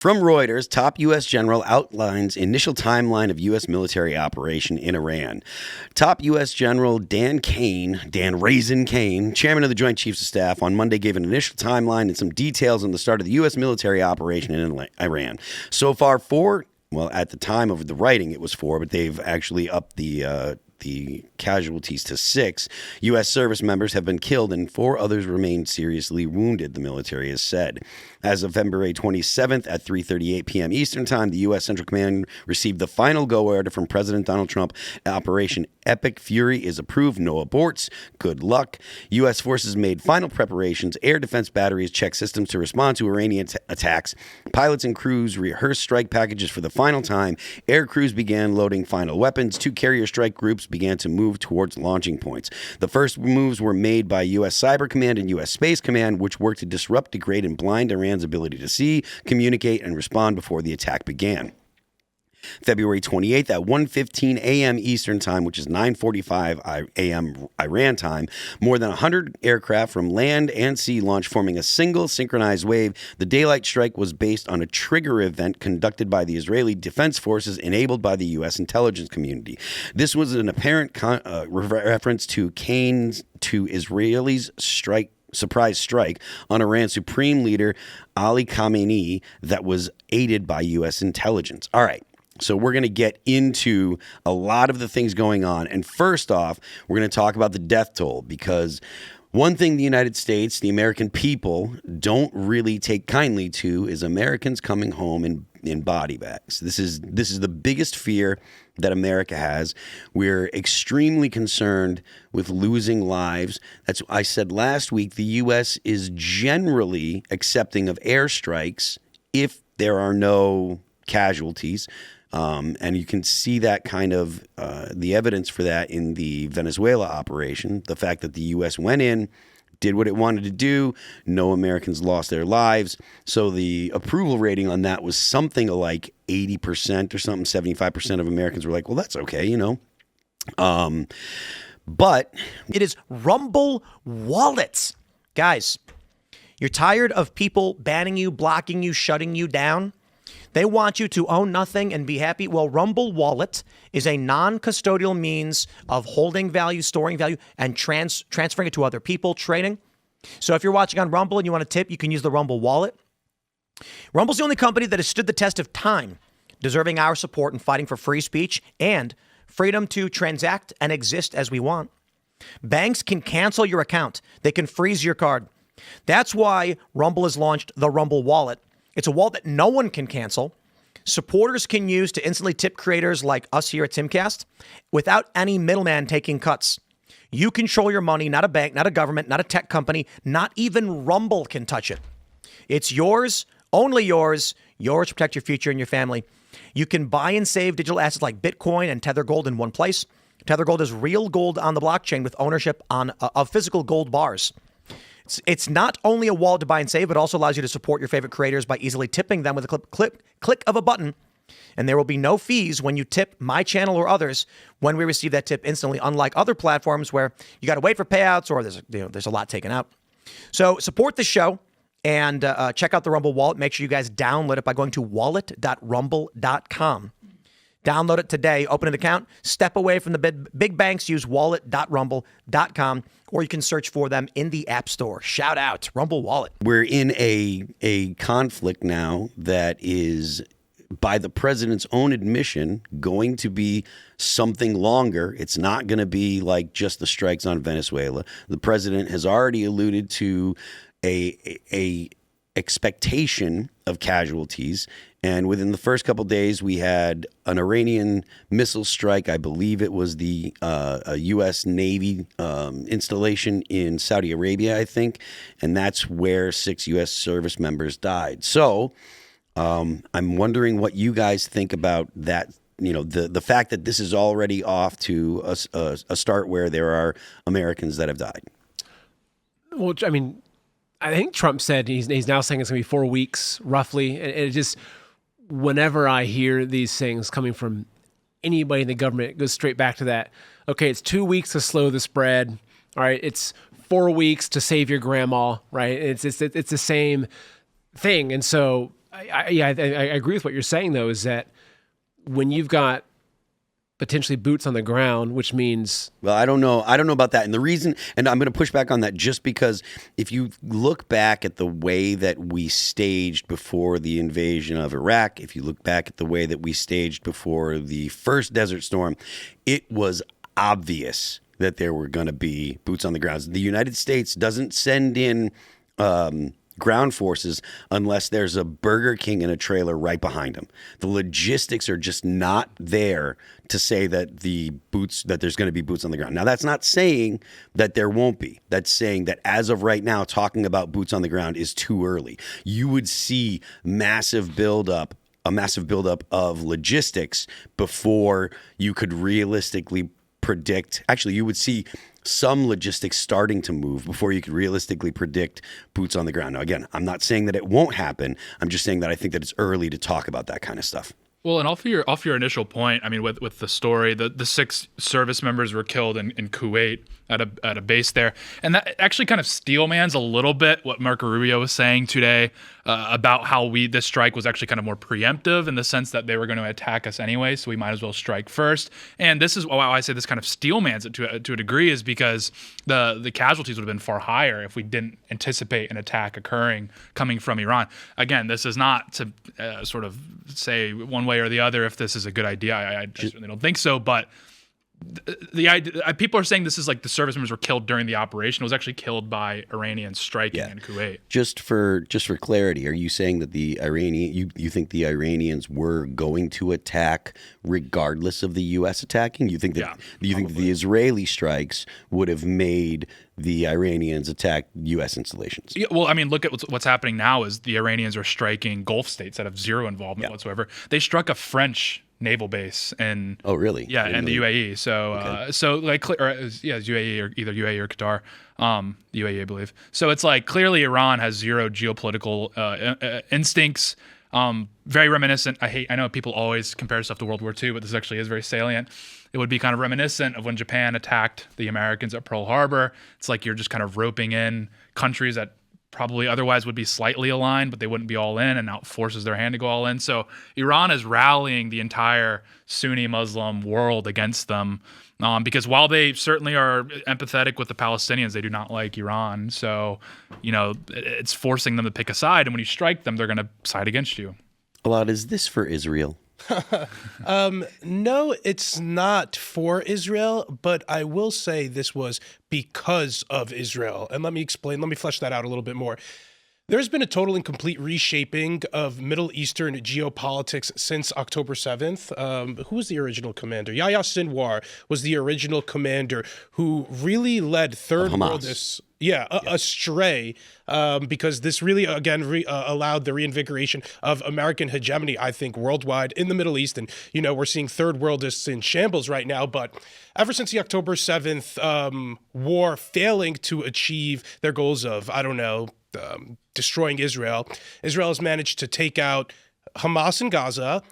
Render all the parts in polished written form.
From Reuters, top U.S. general outlines initial timeline of U.S. military operation in Iran. Top U.S. General Dan Raisin Kane, chairman of the Joint Chiefs of Staff, on Monday gave an initial timeline and some details on the start of the U.S. military operation in Iran. So far, at the time of the writing, it was 4, but they've actually upped the casualties to 6. U.S. service members have been killed and 4 others remain seriously wounded, the military has said. As of February 27th at 3:38 p.m. Eastern Time, the U.S. Central Command received the final go order from President Donald Trump. Operation Epic Fury is approved. No aborts. Good luck. U.S. forces made final preparations. Air defense batteries checked systems to respond to Iranian attacks. Pilots and crews rehearsed strike packages for the final time. Air crews began loading final weapons. 2 carrier strike groups began to move towards launching points. The first moves were made by U.S. Cyber Command and U.S. Space Command, which worked to disrupt, degrade, and blind Iran's ability to see, communicate, and respond before the attack began. February 28th at 1:15 a.m. Eastern Time, which is 9:45 a.m. Iran time, more than 100 aircraft from land and sea launched, forming a single synchronized wave. The daylight strike was based on a trigger event conducted by the Israeli Defense Forces, enabled by the U.S. intelligence community. This was an apparent reference to Israelis' surprise strike on Iran's supreme leader Ali Khamenei that was aided by U.S. intelligence. All right. So we're going to get into a lot of the things going on. And first off, we're going to talk about the death toll, because one thing the United States, the American people, don't really take kindly to is Americans coming home in body bags. This is the biggest fear that America has. We're extremely concerned with losing lives. That's what I said last week. The U.S. is generally accepting of airstrikes if there are no casualties. And you can see that kind of the evidence for that in the Venezuela operation. The fact that the U.S. went in, did what it wanted to do. No Americans lost their lives. So the approval rating on that was something like 80% or something. 75% of Americans were like, well, that's okay, you know. But it is Rumble wallets. Guys, you're tired of people banning you, blocking you, shutting you down? They want you to own nothing and be happy. Well, Rumble Wallet is a non-custodial means of holding value, storing value, and transferring it to other people, trading. So if you're watching on Rumble and you want to tip, you can use the Rumble Wallet. Rumble's the only company that has stood the test of time, deserving our support in fighting for free speech and freedom to transact and exist as we want. Banks can cancel your account. They can freeze your card. That's why Rumble has launched the Rumble Wallet. It's a wallet that no one can cancel. Supporters can use to instantly tip creators like us here at Timcast without any middleman taking cuts. You control your money, not a bank, not a government, not a tech company, not even Rumble can touch it. It's yours, only yours to protect your future and your family. You can buy and save digital assets like Bitcoin and Tether Gold in one place. Tether Gold is real gold on the blockchain with ownership of physical gold bars. It's not only a wallet to buy and save, but also allows you to support your favorite creators by easily tipping them with a click of a button. And there will be no fees when you tip my channel or others when we receive that tip instantly, unlike other platforms where you got to wait for payouts or there's a lot taken out. So support the show and check out the Rumble Wallet. Make sure you guys download it by going to wallet.rumble.com. Download it today, open an account, step away from the big banks, use wallet.rumble.com, or you can search for them in the App Store. Shout out, Rumble Wallet. We're in a conflict now that is, by the president's own admission, going to be something longer. It's not going to be like just the strikes on Venezuela. The president has already alluded to a expectation of casualties. And within the first couple of days, we had an Iranian missile strike. I believe it was the a U.S. Navy installation in Saudi Arabia, I think. And that's where 6 U.S. service members died. So I'm wondering what you guys think about that. You know, the fact that this is already off to a start where there are Americans that have died. Well, I mean, I think Trump said he's now saying it's going to be 4 weeks, roughly. And it just, whenever I hear these things coming from anybody in the government, it goes straight back to that. Okay, it's 2 weeks to slow the spread. All right, it's 4 weeks to save your grandma. Right? It's the same thing. And so I agree with what you're saying, though, is that when you've got potentially boots on the ground, which means... Well, I don't know about that. And the reason, and I'm going to push back on that just because if you look back at the way that we staged before the invasion of Iraq, if you look back at the way that we staged before the first Desert Storm, it was obvious that there were going to be boots on the ground. The United States doesn't send in ground forces unless there's a Burger King in a trailer right behind them. The logistics are just not there to say that there's going to be boots on the ground. Now, that's not saying that there won't be. That's saying that as of right now, talking about boots on the ground is too early. You would see a massive buildup of logistics before you could realistically predict. Actually, you would see some logistics starting to move before you could realistically predict boots on the ground. Now, again, I'm not saying that it won't happen. I'm just saying that I think that it's early to talk about that kind of stuff. Well, and off your initial point, I mean, with the story, the 6 service members were killed in Kuwait at a base there, and that actually kind of steelmans a little bit what Marco Rubio was saying today about how this strike was actually kind of more preemptive in the sense that they were going to attack us anyway, so we might as well strike first. And this is why I say this kind of steelmans it to a degree, is because the casualties would have been far higher if we didn't anticipate an attack occurring coming from Iran. Again, this is not to sort of say one way or the other if this is a good idea. I certainly don't think so, but the idea, people are saying this is like the service members were killed during the operation. It was actually killed by Iranians striking in Kuwait. Just for clarity, are you saying that the you think the Iranians were going to attack regardless of the U.S. attacking? You think that think that the Israeli strikes would have made the Iranians attack U.S. installations? Yeah, well, I mean, look at what's happening now is the Iranians are striking Gulf states that have zero involvement whatsoever. They struck a French naval base in the UAE. So UAE or either UAE or Qatar, UAE I believe. So it's like clearly Iran has zero geopolitical instincts. Very reminiscent. I know people always compare stuff to World War II, but this actually is very salient. It would be kind of reminiscent of when Japan attacked the Americans at Pearl Harbor. It's like you're just kind of roping in countries that probably otherwise would be slightly aligned, but they wouldn't be all in, and now it forces their hand to go all in. So Iran is rallying the entire Sunni Muslim world against them because while they certainly are empathetic with the Palestinians, they do not like Iran. So, it's forcing them to pick a side, and when you strike them, they're going to side against you. Elaad, is this for Israel? No, it's not for Israel, but I will say this was because of Israel. And let me flesh that out a little bit more. There's been a total and complete reshaping of Middle Eastern geopolitics since October 7th. Who was the original commander? Yahya Sinwar was the original commander who really led Third Worldists astray because this really, again, allowed the reinvigoration of American hegemony, I think, worldwide in the Middle East. And, we're seeing Third Worldists in shambles right now. But ever since the October 7th war failing to achieve their goals of, destroying Israel has managed to take out Hamas in Gaza,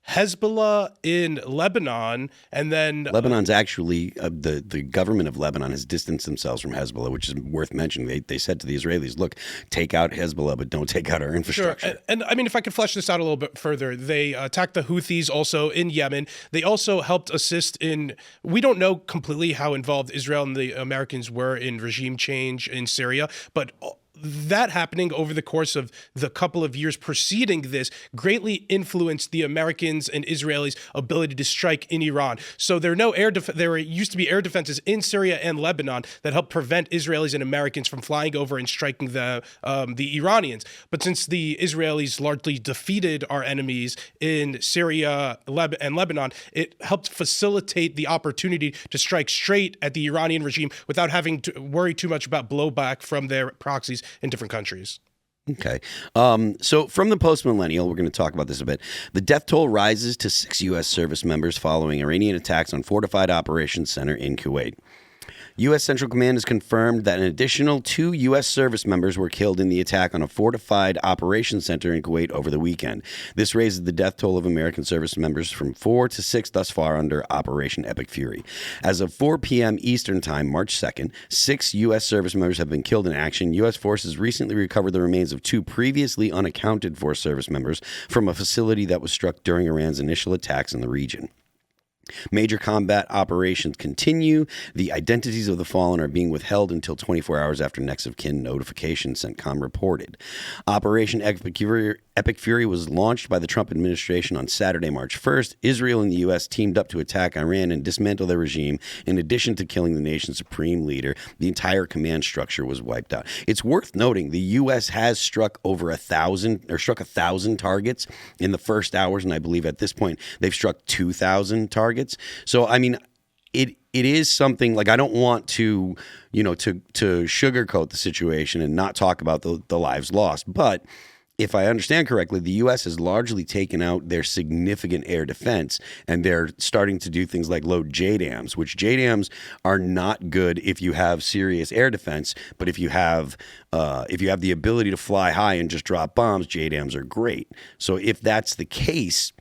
Hezbollah in Lebanon, and then Lebanon's actually the government of Lebanon has distanced themselves from Hezbollah, which is worth mentioning. They said to the Israelis, "Look, take out Hezbollah, but don't take out our infrastructure." Sure. And I mean, if I could flesh this out a little bit further, they attacked the Houthis also in Yemen. They also helped assist in. We don't know completely how involved Israel and the Americans were in regime change in Syria, but that happening over the course of the couple of years preceding this greatly influenced the Americans and Israelis' ability to strike in Iran. So there used to be air defenses in Syria and Lebanon that helped prevent Israelis and Americans from flying over and striking the Iranians. But since the Israelis largely defeated our enemies in Syria and Lebanon, it helped facilitate the opportunity to strike straight at the Iranian regime without having to worry too much about blowback from their proxies in different countries. Okay. So from the post-millennial, we're going to talk about this a bit. The death toll rises to 6 U.S. service members following Iranian attacks on fortified operations center in Kuwait. U.S. Central Command has confirmed that an additional 2 U.S. service members were killed in the attack on a fortified operations center in Kuwait over the weekend. This raises the death toll of American service members from 4 to 6 thus far under Operation Epic Fury. As of 4 p.m. Eastern Time, March 2nd, 6 U.S. service members have been killed in action. U.S. forces recently recovered the remains of 2 previously unaccounted for service members from a facility that was struck during Iran's initial attacks in the region. Major combat operations continue. The identities of the fallen are being withheld until 24 hours after next of kin notification, CENTCOM reported. Operation Epic Fury was launched by the Trump administration on Saturday, March 1st. Israel and the U.S. teamed up to attack Iran and dismantle their regime. In addition to killing the nation's supreme leader, the entire command structure was wiped out. It's worth noting the U.S. has struck over 1,000 targets in the first hours, and I believe at this point they've struck 2,000 targets. So, I mean, it is something like I don't want to, to sugarcoat the situation and not talk about the lives lost. But if I understand correctly, the U.S. has largely taken out their significant air defense, and they're starting to do things like load JDAMs, which JDAMs are not good if you have serious air defense. But if you have the ability to fly high and just drop bombs, JDAMs are great. So if that's the case,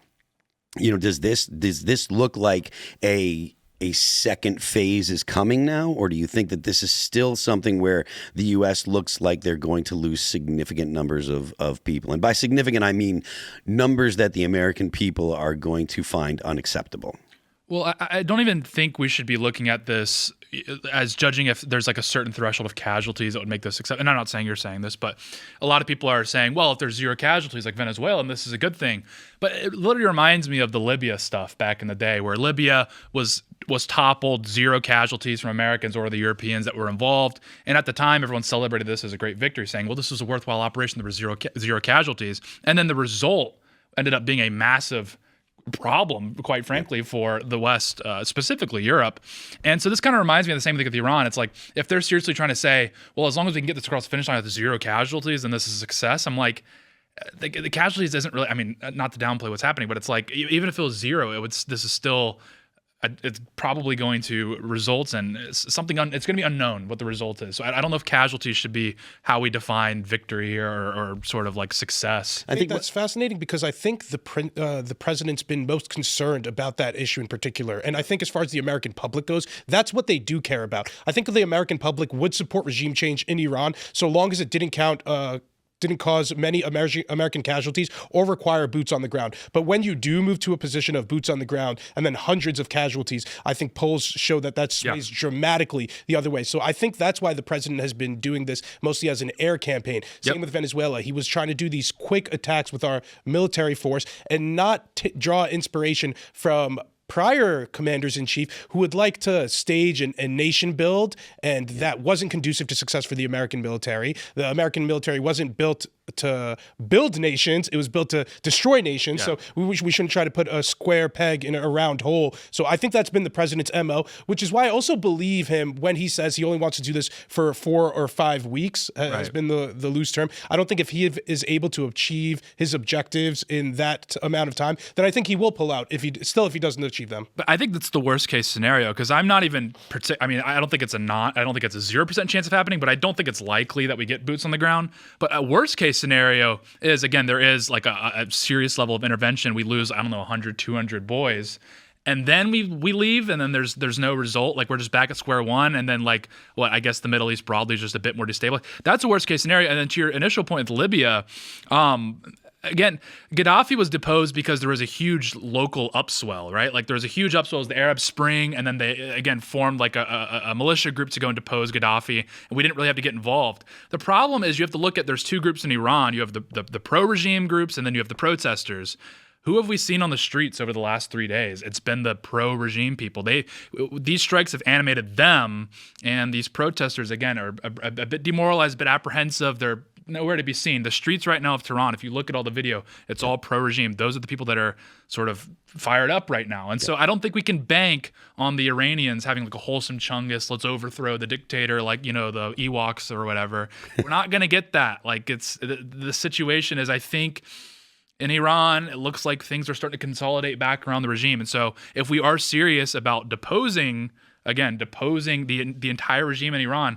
does this look like a second phase is coming now, or do you think that this is still something where the U.S. looks like they're going to lose significant numbers of people? And by significant, I mean numbers that the American people are going to find unacceptable. Well, I don't even think we should be looking at this as judging if there's like a certain threshold of casualties that would make this acceptable. And I'm not saying you're saying this, but a lot of people are saying, well, if there's 0 casualties like Venezuela, and this is a good thing. But it literally reminds me of the Libya stuff back in the day, where Libya was toppled, 0 casualties from Americans or the Europeans that were involved. And at the time, everyone celebrated this as a great victory, saying, well, this was a worthwhile operation. There were zero casualties. And then the result ended up being a massive problem, quite frankly, for the West, specifically Europe. And so this kind of reminds me of the same thing with Iran. It's like, if they're seriously trying to say, well, as long as we can get this across the finish line with 0 casualties, then this is a success. I'm like, the casualties isn't really, I mean, not to downplay what's happening, but it's like, even if it was 0, this is still, it's probably going to result in something, it's going to be unknown what the result is. So I don't know if casualties should be how we define victory here or sort of like success. I think that's fascinating because I think the president's been most concerned about that issue in particular. And I think as far as the American public goes, that's what they do care about. I think the American public would support regime change in Iran so long as it didn't cause many American casualties or require boots on the ground. But when you do move to a position of boots on the ground and then hundreds of casualties, I think polls show that sways dramatically the other way. So I think that's why the president has been doing this mostly as an air campaign. Same with Venezuela. He was trying to do these quick attacks with our military force and not draw inspiration from prior commanders-in-chief who would like to stage a nation build, and that wasn't conducive to success for the American military. The American military wasn't built to build nations, it was built to destroy nations. So we shouldn't try to put a square peg in a round hole. So I think that's been the president's MO, which is why I also believe him when he says he only wants to do this for 4 or 5 weeks, has been the loose term. I don't think if he is able to achieve his objectives in that amount of time, then I think he will pull out if he doesn't achieve them. But I think that's the worst case scenario, because I'm not even, I don't think it's a 0% chance of happening, but I don't think it's likely that we get boots on the ground. But a worst case scenario is, again, there is like a serious level of intervention. We lose, 100, 200 boys. And then we leave, and then there's no result. Like, we're just back at square one, and then I guess the Middle East broadly is just a bit more destabilized. That's a worst case scenario. And then to your initial point with Libya, again, Gaddafi was deposed because there was a huge local upswell, right? Like, there was a huge upswell as the Arab Spring, and then they, again, formed like a militia group to go and depose Gaddafi, and we didn't really have to get involved. The problem is you have to look at, there's 2 groups in Iran. You have the pro-regime groups, and then you have the protesters. Who have we seen on the streets over the last 3 days? It's been the pro-regime people. These strikes have animated them, and these protesters, again, are a bit demoralized, a bit apprehensive. They're nowhere to be seen. The streets right now of Tehran, if you look at all the video, it's all pro-regime. Those are the people that are sort of fired up right now. And so I don't think we can bank on the Iranians having like a wholesome Chungus, let's overthrow the dictator, like, the Ewoks or whatever. We're not going to get that. Like, the situation is, I think, in Iran, it looks like things are starting to consolidate back around the regime. And so if we are serious about deposing again, deposing the entire regime in Iran,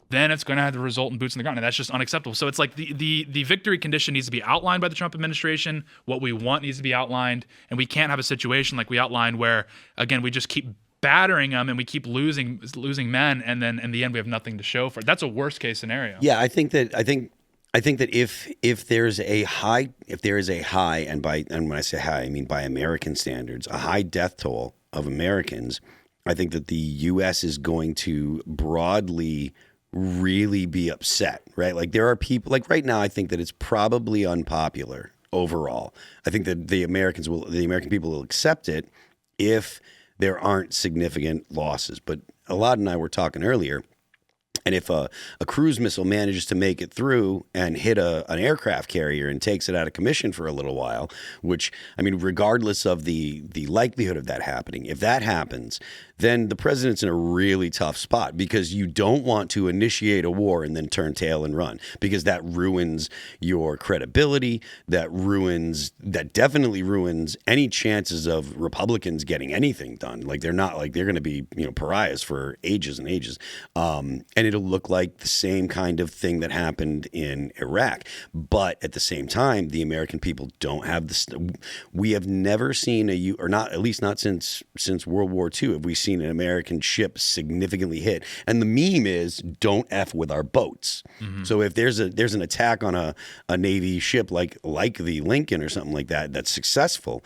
then it's going to have to result in boots on the ground, and that's just unacceptable. So it's like the victory condition needs to be outlined by the Trump administration. What we want needs to be outlined, and we can't have a situation like we outlined where, again, we just keep battering them and we keep losing men, and then in the end we have nothing to show for it. That's a worst case scenario. Yeah, I think that if there's a high, and when I say high, I mean by American standards, a high death toll of Americans, I think that the U.S. is going to broadly really be upset, right? Like there are people, like right now, I think that it's probably unpopular overall. I think that the American people will accept it if there aren't significant losses. But Elaad and I were talking earlier, and if a cruise missile manages to make it through and hit an aircraft carrier and takes it out of commission for a little while, which, I mean, regardless of the likelihood of that happening, if that happens, then the president's in a really tough spot, because you don't want to initiate a war and then turn tail and run, because that ruins your credibility. That definitely ruins any chances of Republicans getting anything done. Like they're going to be, pariahs for ages and ages. And it'll look like the same kind of thing that happened in Iraq. But at the same time, the American people don't have this. We have never seen at least not since World War II, have we seen an American ship significantly hit. And the meme is, don't F with our boats. Mm-hmm. So if there's an attack on a Navy ship like the Lincoln or something like that, that's successful,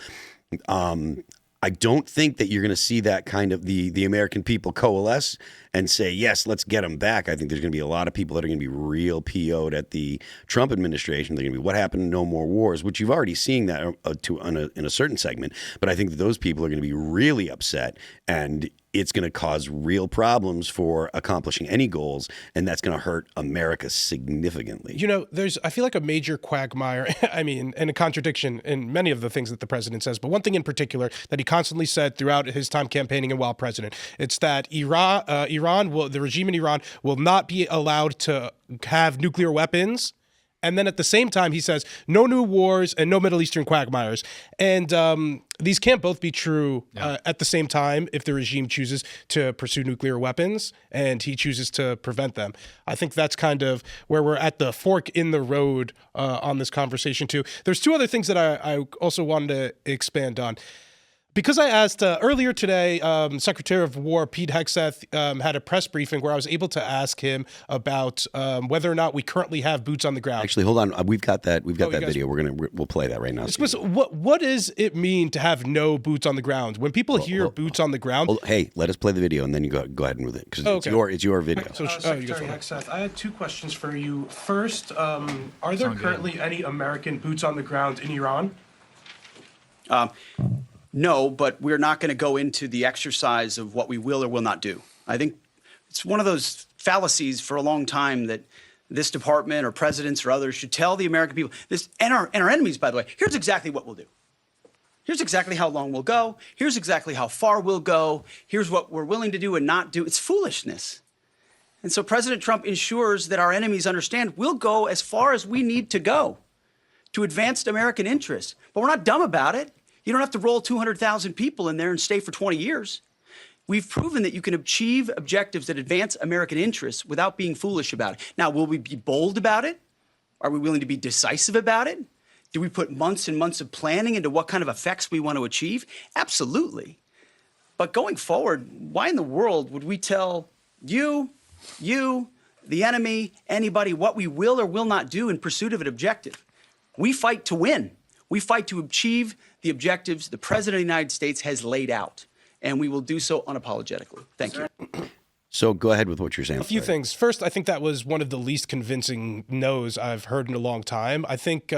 I don't think that you're going to see that kind of the American people coalesce and say, yes, let's get them back. I think there's going to be a lot of people that are going to be real PO'd at the Trump administration. They're going to be, what happened? No more wars, which you've already seen that in a certain segment. But I think that those people are going to be really upset, and it's going to cause real problems for accomplishing any goals, and that's going to hurt America significantly. I feel like a major quagmire, and a contradiction in many of the things that the president says, but one thing in particular that he constantly said throughout his time campaigning and while president, it's that the regime in Iran will not be allowed to have nuclear weapons. And then at the same time, he says, no new wars and no Middle Eastern quagmires. And these can't both be true at the same time if the regime chooses to pursue nuclear weapons and he chooses to prevent them. I think that's kind of where we're at the fork in the road on this conversation, too. There's two other things that I also wanted to expand on. Because I asked earlier today, Secretary of War Pete Hegseth had a press briefing where I was able to ask him about whether or not we currently have boots on the ground. Actually, hold on. We've got that video. We'll play that right now. What does it mean to have no boots on the ground? When people hear boots on the ground, hey, let us play the video and then you go ahead and with it, because it's your video. So, Secretary Hegseth, I had two questions for you. First, are there currently any American boots on the ground in Iran? No, but we're not going to go into the exercise of what we will or will not do. I think it's one of those fallacies for a long time that this department or presidents or others should tell the American people, and our enemies, by the way, here's exactly what we'll do. Here's exactly how long we'll go. Here's exactly how far we'll go. Here's what we're willing to do and not do. It's foolishness. And so President Trump ensures that our enemies understand we'll go as far as we need to go to advance American interests. But we're not dumb about it. You don't have to roll 200,000 people in there and stay for 20 years. We've proven that you can achieve objectives that advance American interests without being foolish about it. Now, will we be bold about it? Are we willing to be decisive about it? Do we put months and months of planning into what kind of effects we want to achieve? Absolutely. But going forward, why in the world would we tell you, the enemy, anybody, what we will or will not do in pursuit of an objective? We fight to win. We fight to achieve the objectives the President of the United States has laid out, and we will do so unapologetically. Thank you. So go ahead with what you're saying. A few things. First, I think that was one of the least convincing no's I've heard in a long time. I think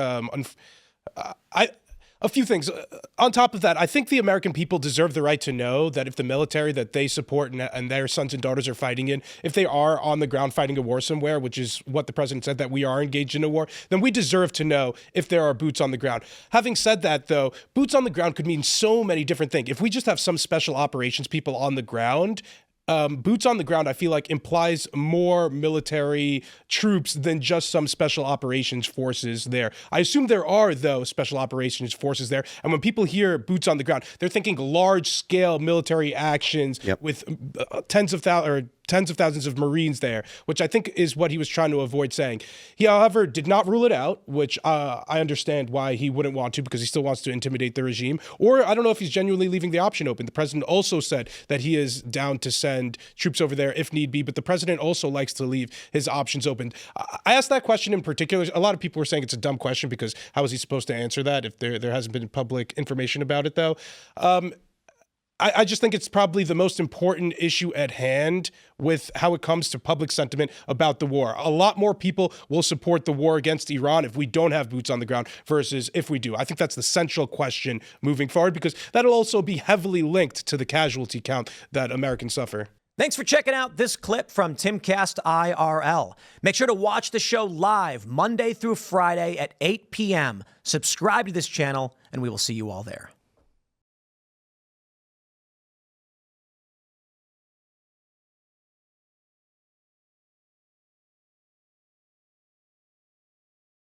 a few things. On top of that, I think the American people deserve the right to know that if the military that they support and their sons and daughters are fighting in, if they are on the ground fighting a war somewhere, which is what the president said, that we are engaged in a war, then we deserve to know if there are boots on the ground. Having said that, though, boots on the ground could mean so many different things. If we just have some special operations people on the ground, boots on the ground, I feel like, implies more military troops than just some special operations forces there. I assume there are, though, special operations forces there. And when people hear boots on the ground, they're thinking large-scale military actions with tens of thousands of Marines there, which I think is what he was trying to avoid saying. He, however, did not rule it out, which I understand why he wouldn't want to, because he still wants to intimidate the regime. Or I don't know if he's genuinely leaving the option open. The president also said that he is down to send troops over there if need be, but the president also likes to leave his options open. I asked that question in particular. A lot of people were saying it's a dumb question because how is he supposed to answer that if there hasn't been public information about it, though? I just think it's probably the most important issue at hand with how it comes to public sentiment about the war. A lot more people will support the war against Iran if we don't have boots on the ground versus if we do. I think that's the central question moving forward, because that'll also be heavily linked to the casualty count that Americans suffer. Thanks for checking out this clip from Timcast IRL. Make sure to watch the show live Monday through Friday at 8 p.m. Subscribe to this channel, and we will see you all there.